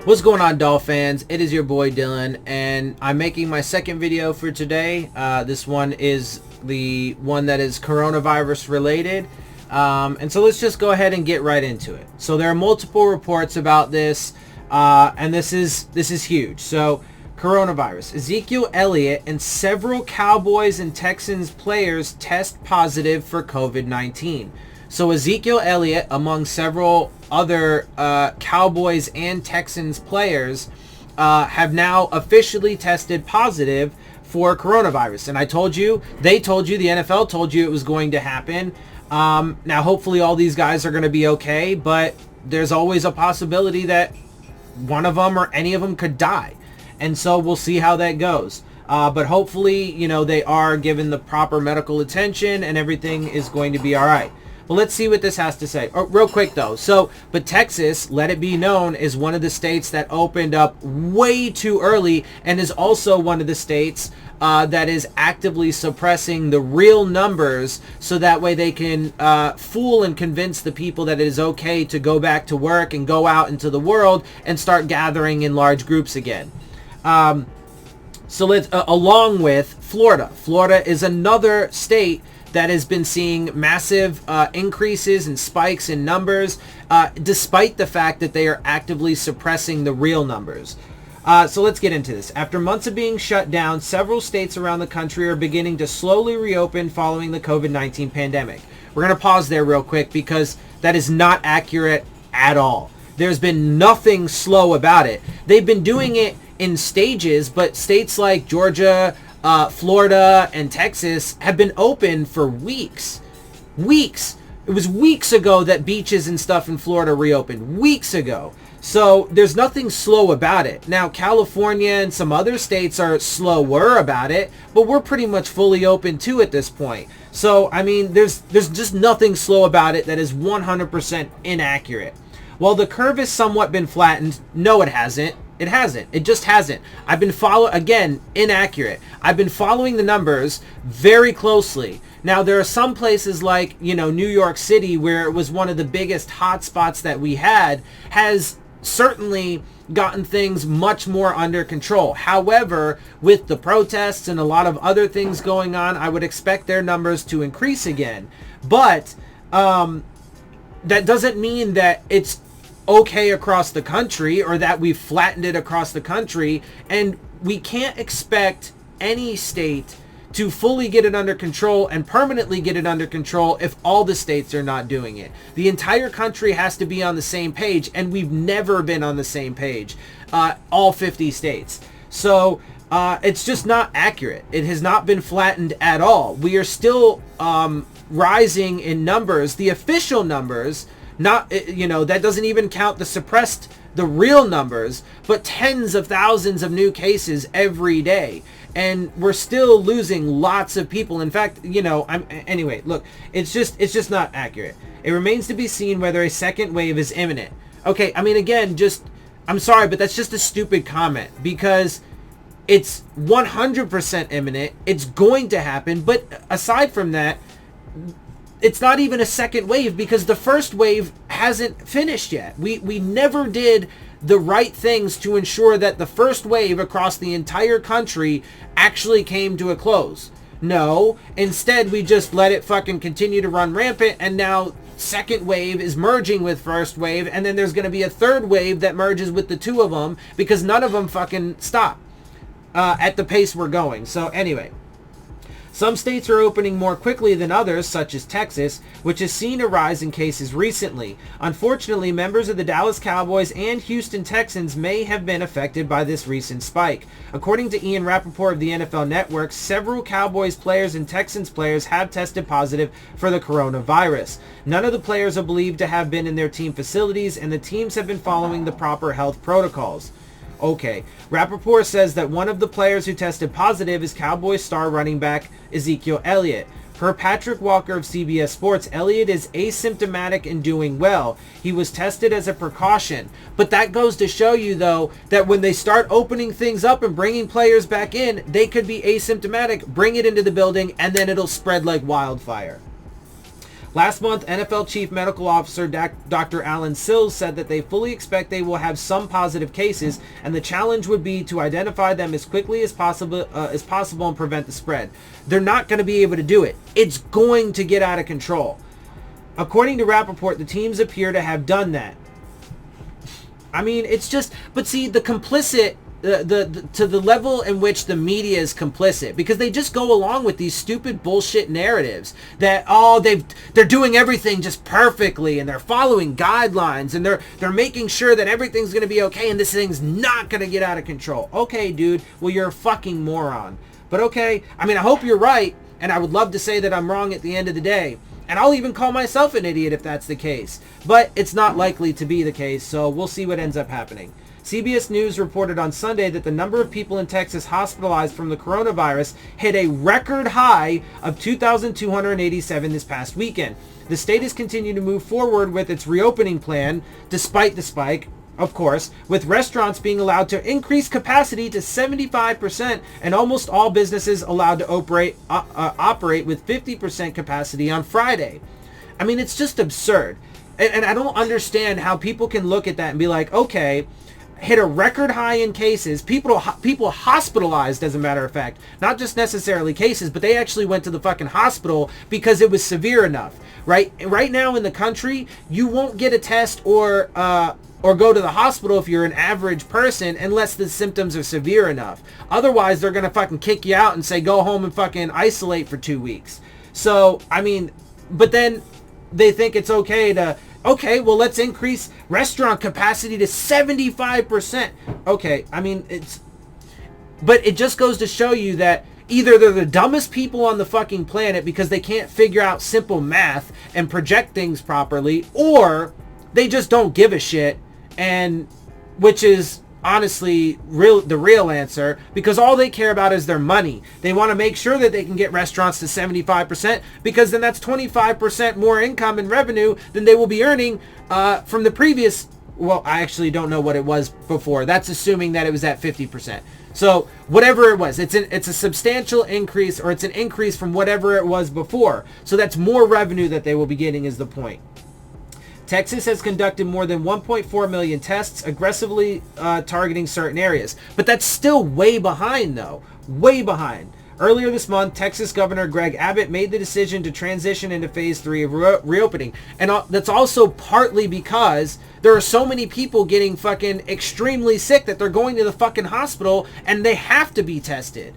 What's going on, Dolphins? It is your boy Dillon, and I'm making my second video for today. This one is the one that is coronavirus related, and so let's just go ahead and get right into it. So there are multiple reports about this, and this is huge. So coronavirus: Ezekiel Elliott and several Cowboys and Texans players test positive for COVID-19. So Ezekiel Elliott, among several other Cowboys and Texans players, have now officially tested positive for coronavirus. And they told you, the NFL told you it was going to happen. Now, hopefully all these guys are going to be okay, but there's always a possibility that one of them or any of them could die. And so we'll see how that goes. But hopefully, they are given the proper medical attention and everything is going to be all right. Well, let's see what this has to say. Real quick, though. But Texas, let it be known, is one of the states that opened up way too early and is also one of the states that is actively suppressing the real numbers so that way they can fool and convince the people that it is okay to go back to work and go out into the world and start gathering in large groups again. So let's, along with Florida. Florida is another state that has been seeing massive increases and spikes in numbers, despite the fact that they are actively suppressing the real numbers. So let's get into this. After months of being shut down, several states around the country are beginning to slowly reopen following the COVID-19 pandemic. We're going to pause there real quick because that is not accurate at all. There's been nothing slow about it. They've been doing it in stages, but states like Georgia, Florida, and Texas have been open for weeks. It was weeks ago that beaches and stuff in Florida reopened. Weeks ago. So there's nothing slow about it. Now, California and some other states are slower about it, but we're pretty much fully open too at this point. So, I mean, there's just nothing slow about it that is 100% inaccurate. While the curve has somewhat been flattened, no, it hasn't. It hasn't. It just hasn't. I've been inaccurate. I've been following the numbers very closely. Now, there are some places like, New York City, where it was one of the biggest hot spots that we had, has certainly gotten things much more under control. However, with the protests and a lot of other things going on, I would expect their numbers to increase again. But that doesn't mean that it's okay across the country or that we've flattened it across the country, and we can't expect any state to fully get it under control and permanently get it under control if all the states are not doing it. The entire country has to be on the same page, and we've never been on the same page, all 50 states. So it's just not accurate. It has not been flattened at all. We are still rising in numbers, the official numbers. Not, that doesn't even count the real numbers, but tens of thousands of new cases every day. And we're still losing lots of people. In fact, anyway, look, it's just not accurate. It remains to be seen whether a second wave is imminent. Okay, I mean, again, I'm sorry, but that's just a stupid comment because it's 100% imminent. It's going to happen. But aside from that, it's not even a second wave because the first wave hasn't finished yet. We never did the right things to ensure that the first wave across the entire country actually came to a close. No, instead we just let it fucking continue to run rampant, and now second wave is merging with first wave, and then there's going to be a third wave that merges with the two of them because none of them fucking stop at the pace we're going. So anyway, some states are opening more quickly than others, such as Texas, which has seen a rise in cases recently. Unfortunately, members of the Dallas Cowboys and Houston Texans may have been affected by this recent spike. According to Ian Rappaport of the NFL Network, several Cowboys players and Texans players have tested positive for the coronavirus. None of the players are believed to have been in their team facilities, and the teams have been following the proper health protocols. Okay. Rappaport says that one of the players who tested positive is Cowboys star running back Ezekiel Elliott. Per Patrick Walker of CBS Sports, Elliott is asymptomatic and doing well. He was tested as a precaution. But that goes to show you, though, that when they start opening things up and bringing players back in, they could be asymptomatic, bring it into the building, and then it'll spread like wildfire. Last month, NFL Chief Medical Officer Dr. Alan Sills said that they fully expect they will have some positive cases, and the challenge would be to identify them as quickly as possible and prevent the spread. They're not going to be able to do it. It's going to get out of control. According to Rappaport, the teams appear to have done that. I mean, it's just, but see, the complicit, to the level in which the media is complicit, because they just go along with these stupid bullshit narratives that, oh, they're doing everything just perfectly, and they're following guidelines, and they're making sure that everything's going to be okay, and this thing's not going to get out of control. Okay, dude, well, you're a fucking moron. But okay, I mean, I hope you're right, and I would love to say that I'm wrong at the end of the day. And I'll even call myself an idiot if that's the case. But it's not likely to be the case, so we'll see what ends up happening. CBS News reported on Sunday that the number of people in Texas hospitalized from the coronavirus hit a record high of 2,287 this past weekend. The state has continued to move forward with its reopening plan, despite the spike, of course, with restaurants being allowed to increase capacity to 75% and almost all businesses allowed to operate with 50% capacity on Friday. I mean, it's just absurd. And I don't understand how people can look at that and be like, okay, hit a record high in cases, people hospitalized, as a matter of fact, not just necessarily cases, but they actually went to the fucking hospital because it was severe enough, right? Right now in the country, you won't get a test or go to the hospital if you're an average person unless the symptoms are severe enough. Otherwise, they're going to fucking kick you out and say, go home and fucking isolate for 2 weeks. So, I mean, but then they think it's okay to, okay, well, let's increase restaurant capacity to 75%. Okay, I mean, but it just goes to show you that either they're the dumbest people on the fucking planet because they can't figure out simple math and project things properly, or they just don't give a shit, and which is honestly the real answer, because all they care about is their money. They want to make sure that they can get restaurants to 75%, because then that's 25% more income and revenue than they will be earning from the previous, well, I actually don't know what it was before. That's assuming that it was at 50%. So whatever it was, it's a substantial increase, or it's an increase from whatever it was before. So that's more revenue that they will be getting, is the point. Texas has conducted more than 1.4 million tests, aggressively targeting certain areas. But that's still way behind, though. Way behind. Earlier this month, Texas Governor Greg Abbott made the decision to transition into Phase 3 of reopening. And that's also partly because there are so many people getting fucking extremely sick that they're going to the fucking hospital and they have to be tested.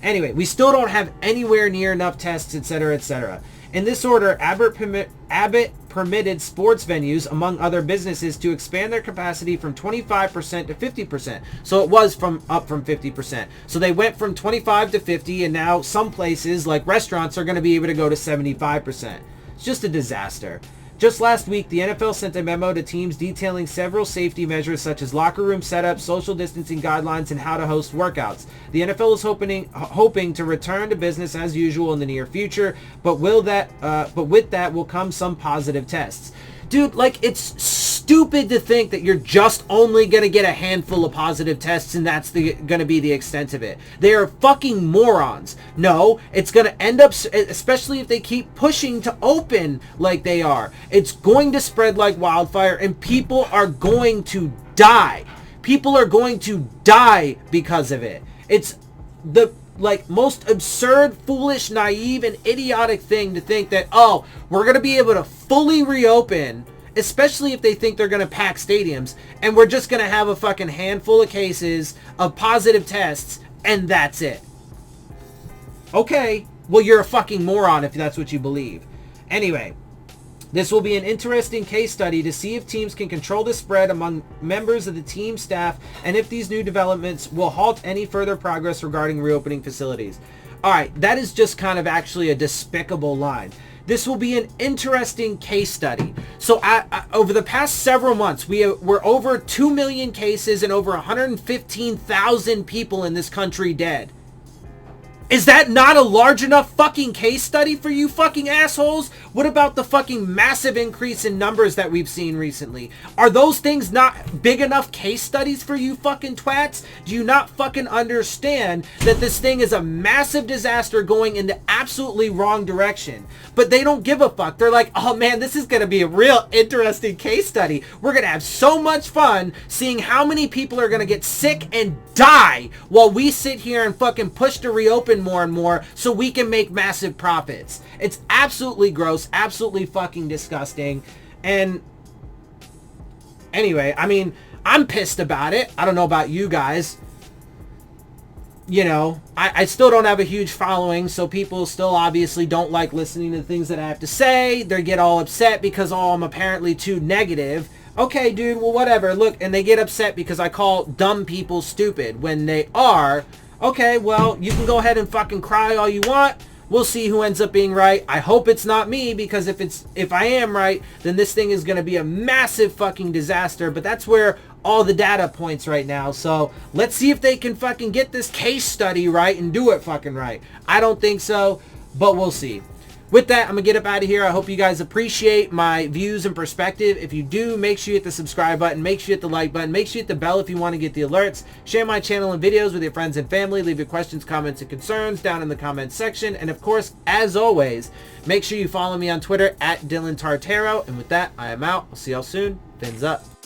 Anyway, we still don't have anywhere near enough tests, etc., etc. In this order, Abbott permitted sports venues, among other businesses, to expand their capacity from 25% to 50%. So it was up from 50%. So they went from 25 to 50, and now some places, like restaurants, are going to be able to go to 75%. It's just a disaster. Just last week, the NFL sent a memo to teams detailing several safety measures such as locker room setup, social distancing guidelines, and how to host workouts. The NFL is hoping to return to business as usual in the near future, but with that will come some positive tests. Dude, like, it's stupid to think that you're just only going to get a handful of positive tests and that's going to be the extent of it. They are fucking morons. No, it's going to end up, especially if they keep pushing to open like they are, it's going to spread like wildfire and people are going to die. People are going to die because of it. It's the most absurd, foolish, naive, and idiotic thing to think that, oh, we're going to be able to fully reopen, especially if they think they're going to pack stadiums, and we're just going to have a fucking handful of cases of positive tests, and that's it. Okay, well, you're a fucking moron if that's what you believe. Anyway, this will be an interesting case study to see if teams can control the spread among members of the team staff and if these new developments will halt any further progress regarding reopening facilities. All right, that is just kind of actually a despicable line. This will be an interesting case study. So over the past several months, we're over 2 million cases and over 115,000 people in this country dead. Is that not a large enough fucking case study for you fucking assholes? What about the fucking massive increase in numbers that we've seen recently? Are those things not big enough case studies for you fucking twats? Do you not fucking understand that this thing is a massive disaster going in the absolutely wrong direction? But they don't give a fuck. They're like, oh man, this is going to be a real interesting case study. We're going to have so much fun seeing how many people are going to get sick and die while we sit here and fucking push to reopen more and more so we can make massive profits. It's absolutely gross, absolutely fucking disgusting. And anyway, I mean, I'm pissed about it. I don't know about you guys. You know, I still don't have a huge following, so people still obviously don't like listening to the things that I have to say. They get all upset because, oh, I'm apparently too negative. Okay, dude, well, whatever. Look, and they get upset because I call dumb people stupid when they are. Okay, well, you can go ahead and fucking cry all you want. We'll see who ends up being right. I hope it's not me, because if I am right, then this thing is going to be a massive fucking disaster. But that's where all the data points right now. So let's see if they can fucking get this case study right and do it fucking right. I don't think so, but we'll see. With that, I'm going to get up out of here. I hope you guys appreciate my views and perspective. If you do, make sure you hit the subscribe button. Make sure you hit the like button. Make sure you hit the bell if you want to get the alerts. Share my channel and videos with your friends and family. Leave your questions, comments, and concerns down in the comments section. And of course, as always, make sure you follow me on Twitter at Dillon Tartaro. And with that, I am out. I'll see y'all soon. Fins up.